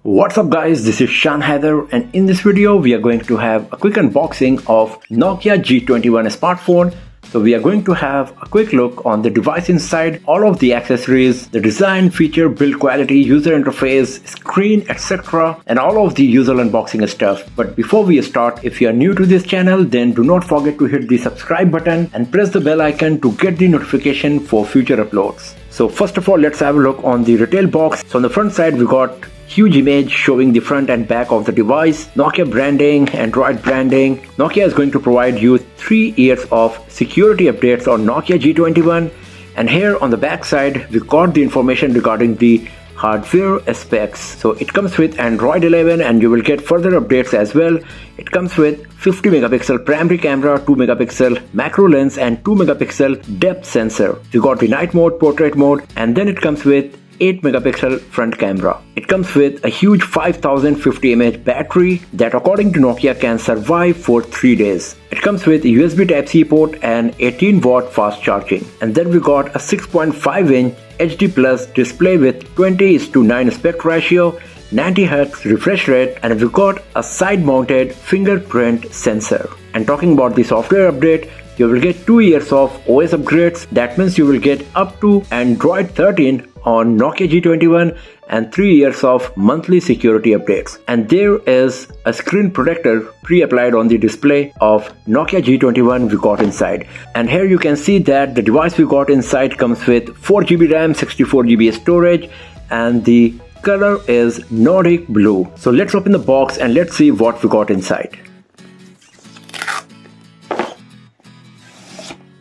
What's up guys, this is Shan Heather, and in this video we are going to have a quick unboxing of Nokia G21 smartphone. So we are going to have a quick look on the device inside, all of the accessories, the design, feature, build quality, user interface, screen, etc. and all of the usual unboxing stuff. But before we start, if you are new to this channel, then do not forget to hit the subscribe button and press the bell icon to get the notification for future uploads. So first of all, let's have a look on the retail box. So on the front side we got huge image showing the front and back of the device, Nokia branding, Android branding. Nokia is going to provide you 3 years of security updates on Nokia G21, and here on the back side we got the information regarding the hardware specs. So it comes with Android 11 and you will get further updates as well. It comes with 50 megapixel primary camera, 2 megapixel macro lens and 2 megapixel depth sensor. You got the night mode, portrait mode, and then it comes with 8 megapixel front camera. It comes with a huge 5050 mAh battery that according to Nokia can survive for 3 days. It comes with a USB Type-C port and 18 watt fast charging. And then we got a 6.5 inch HD Plus display with 20:9 aspect ratio, 90 Hz refresh rate, and we got a side mounted fingerprint sensor. And talking about the software update, you will get 2 years of OS upgrades. That means you will get up to Android 13 on Nokia G21 and 3 years of monthly security updates. And there is a screen protector pre-applied on the display of Nokia G21 we got inside. And here you can see that the device we got inside comes with 4GB RAM, 64GB storage, and the color is Nordic blue. So let's open the box and let's see what we got inside.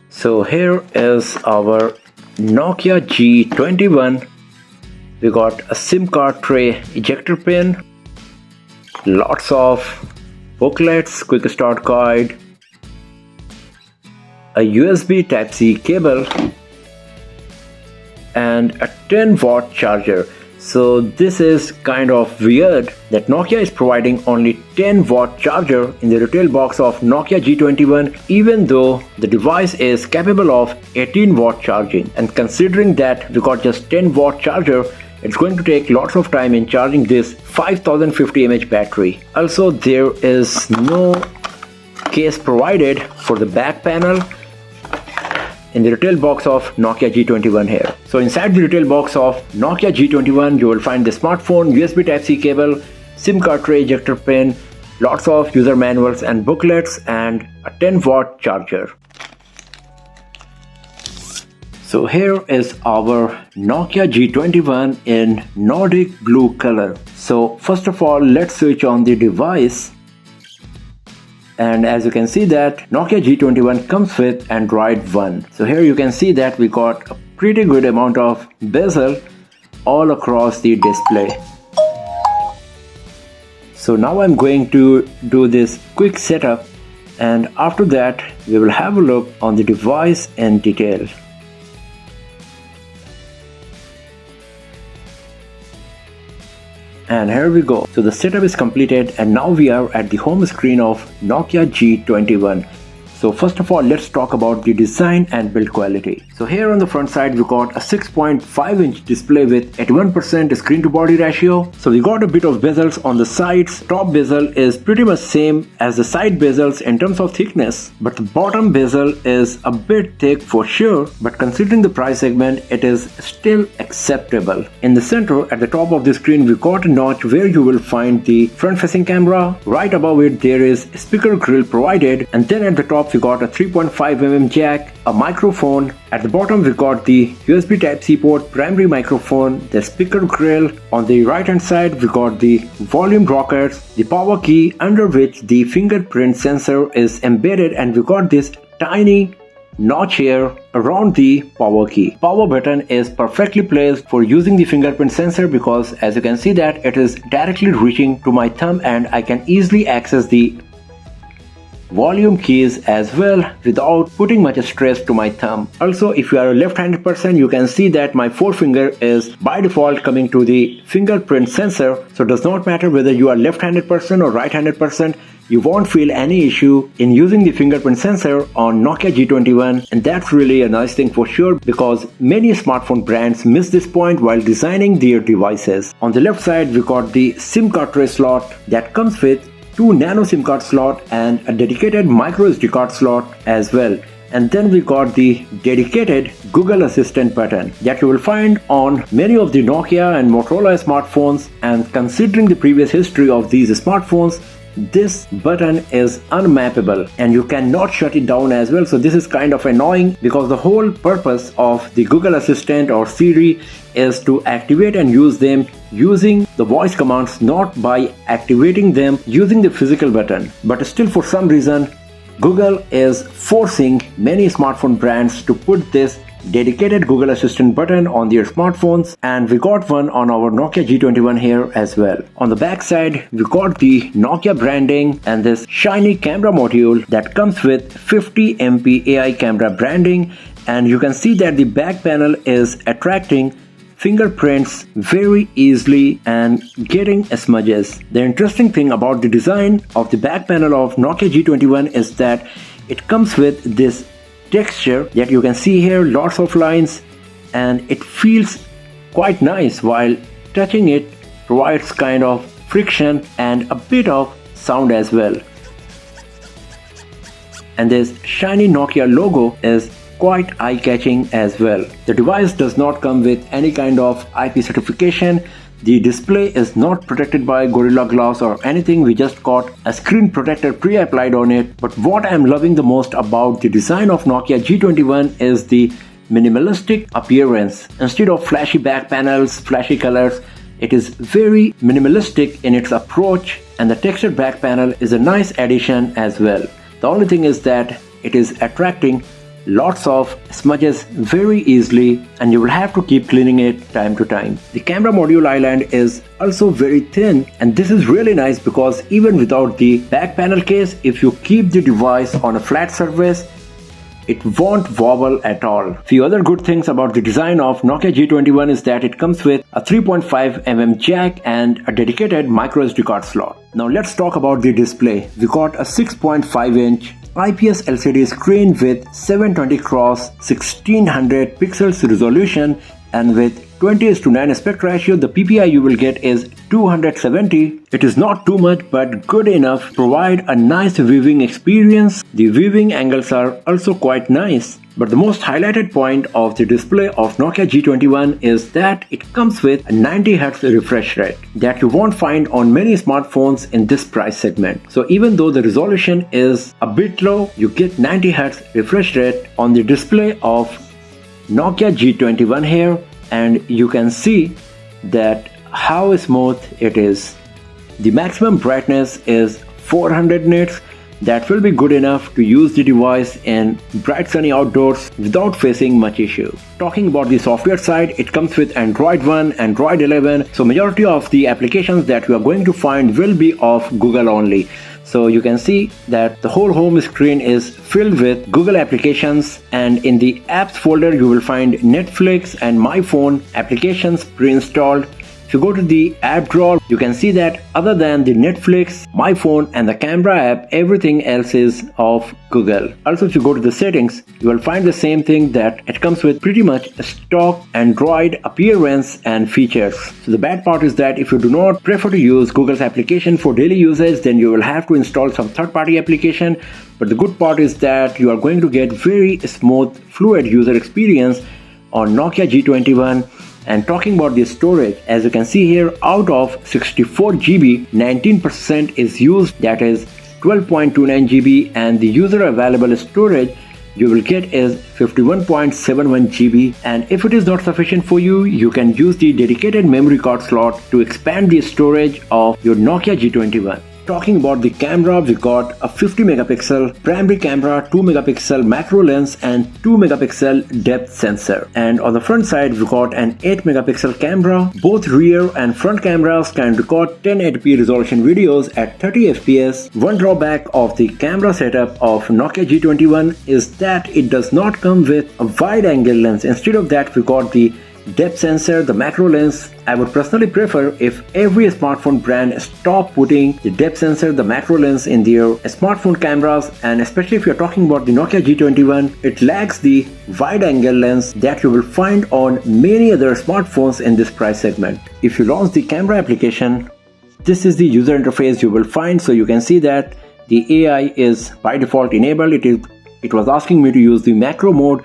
So here is our Nokia G21. We got a SIM card tray ejector pin, lots of booklets, quick start guide, a USB Type-C cable, and a 10 watt charger. So this is kind of weird that Nokia is providing only 10 watt charger in the retail box of Nokia G21, even though the device is capable of 18 watt charging. And considering that we got just 10 watt charger, it's going to take lots of time in charging this 5050 mAh battery. Also, there is no case provided for the back panel in the retail box of Nokia G21 here. So inside the retail box of Nokia G21 you will find the smartphone, USB Type-C cable, SIM card tray ejector pin, lots of user manuals and booklets, and a 10 watt charger. So here is our Nokia G21 in Nordic blue color. So first of all, let's switch on the device. And as you can see that Nokia G21 comes with Android 1. So here you can see that we got a pretty good amount of bezel all across the display. So now I'm going to do this quick setup, and after that we will have a look on the device in detail. And here we go. So the setup is completed and now we are at the home screen of Nokia G21. So first of all, let's talk about the design and build quality. So here on the front side we got a 6.5 inch display with 81% screen to body ratio. So we got a bit of bezels on the sides. Top bezel is pretty much same as the side bezels in terms of thickness, but the bottom bezel is a bit thick for sure, but considering the price segment it is still acceptable. In the center at the top of the screen we got a notch where you will find the front facing camera. Right above it there is speaker grill provided, and then at the top we got a 3.5mm jack, a microphone. At the bottom we got the USB Type-C port, primary microphone, the speaker grill. On the right hand side we got the volume rockers, the power key under which the fingerprint sensor is embedded, and we got this tiny notch here around the power key. Power button is perfectly placed for using the fingerprint sensor because as you can see that it is directly reaching to my thumb and I can easily access the volume keys as well without putting much stress to my thumb. Also, if you are a left-handed person, you can see that my forefinger is by default coming to the fingerprint sensor. So it does not matter whether you are left-handed person or right-handed person, you won't feel any issue in using the fingerprint sensor on Nokia G21, and that's really a nice thing for sure, because many smartphone brands miss this point while designing their devices. On the left side, we got the SIM card tray slot that comes with 2 nano SIM card slot and a dedicated micro SD card slot as well. And then we got the dedicated Google Assistant button that you will find on many of the Nokia and Motorola smartphones, and considering the previous history of these smartphones, this button is unmappable and you cannot shut it down as well. So this is kind of annoying, because the whole purpose of the Google Assistant or Siri is to activate and use them using the voice commands, not by activating them using the physical button. But still, for some reason, Google is forcing many smartphone brands to put this dedicated Google Assistant button on their smartphones, and we got one on our Nokia G21 here as well. On the back side, we got the Nokia branding and this shiny camera module that comes with 50 MP AI camera branding, and you can see that the back panel is attracting fingerprints very easily and getting smudges. The interesting thing about the design of the back panel of Nokia G21 is that it comes with this texture that you can see here, lots of lines, and it feels quite nice while touching. It provides kind of friction and a bit of sound as well. And this shiny Nokia logo is quite eye-catching as well. The device does not come with any kind of IP certification. The display is not protected by Gorilla Glass or anything. We just got a screen protector pre-applied on it. But what I'm loving the most about the design of Nokia G21 is the minimalistic appearance. Instead of flashy back panels, flashy colors, it is very minimalistic in its approach, and the textured back panel is a nice addition as well. The only thing is that it is attracting lots of smudges very easily, and you will have to keep cleaning it time to time. The camera module island is also very thin, and this is really nice because even without the back panel case, if you keep the device on a flat surface, it won't wobble at all. Few other good things about the design of Nokia G21 is that it comes with a 3.5 mm jack and a dedicated micro SD card slot. Now let's talk about the display. We got a 6.5 inch IPS LCD screen with 720x1600 pixels resolution, and with 20:9 aspect ratio, the PPI you will get is 270. It is not too much but good enough to provide a nice viewing experience. The viewing angles are also quite nice. But the most highlighted point of the display of Nokia G21 is that it comes with a 90Hz refresh rate that you won't find on many smartphones in this price segment. So even though the resolution is a bit low, you get 90Hz refresh rate on the display of Nokia G21 here, and you can see that how smooth it is. The maximum brightness is 400 nits. That will be good enough to use the device in bright sunny outdoors without facing much issue. Talking about the software side, it comes with Android 1, Android 11, so majority of the applications that you are going to find will be of Google only. So you can see that the whole home screen is filled with Google applications, and in the apps folder you will find Netflix and My Phone applications pre-installed. If you go to the app drawer, you can see that other than the Netflix, My Phone and the camera app, everything else is of Google. Also, if you go to the settings, you will find the same thing, that it comes with pretty much stock Android appearance and features. So the bad part is that if you do not prefer to use Google's application for daily usage, then you will have to install some third-party application. But the good part is that you are going to get very smooth, fluid user experience on Nokia G21. And talking about the storage, as you can see here, out of 64 GB, 19% is used, that is 12.29 GB, and the user available storage you will get is 51.71 GB. And if it is not sufficient for you, you can use the dedicated memory card slot to expand the storage of your Nokia G21. talking about the camera, we got a 50 megapixel primary camera, 2 megapixel macro lens and 2 megapixel depth sensor. And on the front side we got an 8 megapixel camera. Both rear and front cameras can record 1080p resolution videos at 30 fps. One drawback of the camera setup of Nokia G21 is that it does not come with a wide angle lens. Instead of that we got the depth sensor, the macro lens. I would personally prefer if every smartphone brand stop putting the depth sensor, the macro lens in their smartphone cameras, and especially if you're talking about the Nokia G21, it lacks the wide angle lens that you will find on many other smartphones in this price segment. If you launch the camera application, this is the user interface you will find. So you can see that the AI is by default enabled. It was asking me to use the macro mode.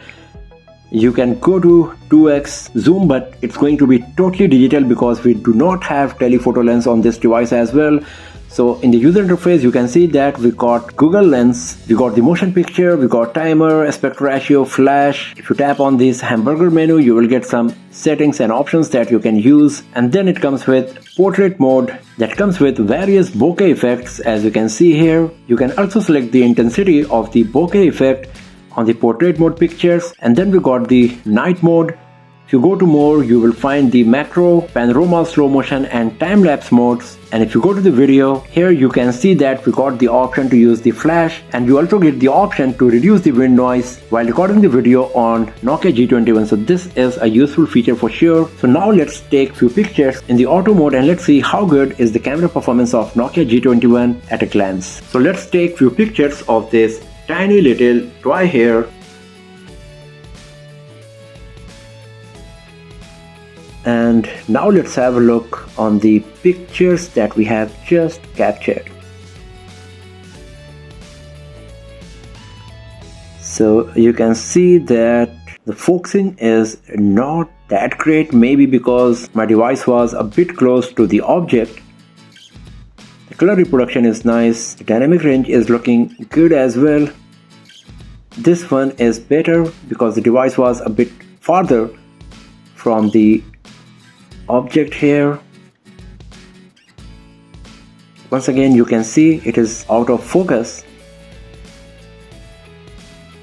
You can go to 2x zoom, but it's going to be totally digital because we do not have telephoto lens on this device as well. So in the user interface you can see that we got Google Lens, we got the motion picture, we got timer, aspect ratio, flash. If you tap on this hamburger menu you will get some settings and options that you can use, and then it comes with portrait mode that comes with various bokeh effects. As you can see here, you can also select the intensity of the bokeh effect on the portrait mode pictures, and then we got the night mode. If you go to more, you will find the macro, panorama, slow motion and time-lapse modes. And if you go to the video, here you can see that we got the option to use the flash, and you also get the option to reduce the wind noise while recording the video on Nokia G21. So this is a useful feature for sure. So now let's take few pictures in the auto mode and let's see how good is the camera performance of Nokia G21 at a glance. So let's take few pictures of this tiny little toy here. And now let's have a look on the pictures that we have just captured. So you can see that the focusing is not that great, maybe because my device was a bit close to the object. The color reproduction is nice, the dynamic range is looking good as well. This one is better because the device was a bit farther from the object here. Once again you can see it is out of focus.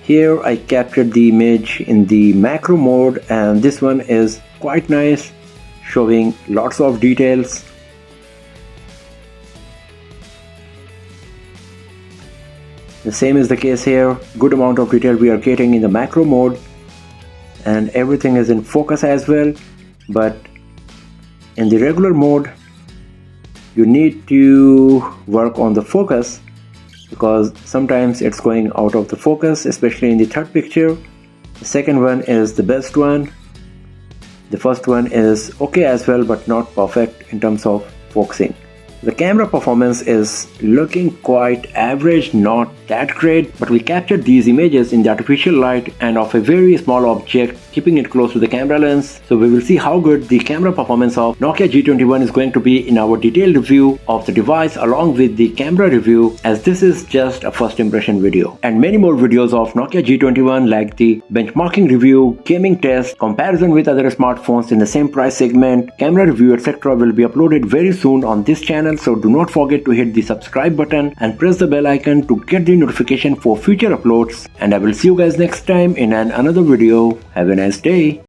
Here I captured the image in the macro mode, and this one is quite nice, showing lots of details. The same is the case here. Good amount of detail we are getting in the macro mode, and everything is in focus as well. But in the regular mode you need to work on the focus because sometimes it's going out of the focus, especially in the third picture. The second one is the best one. The first one is okay as well, but not perfect in terms of focusing. The camera performance is looking quite average, not that great, but we captured these images in the artificial light and of a very small object, keeping it close to the camera lens. So we will see how good the camera performance of Nokia G21 is going to be in our detailed review of the device along with the camera review, as this is just a first impression video. And many more videos of Nokia G21 like the benchmarking review, gaming test, comparison with other smartphones in the same price segment, camera review, etc. will be uploaded very soon on this channel. So do not forget to hit the subscribe button and press the bell icon to get the notification for future uploads. And I will see you guys next time in another video. Have a nice day.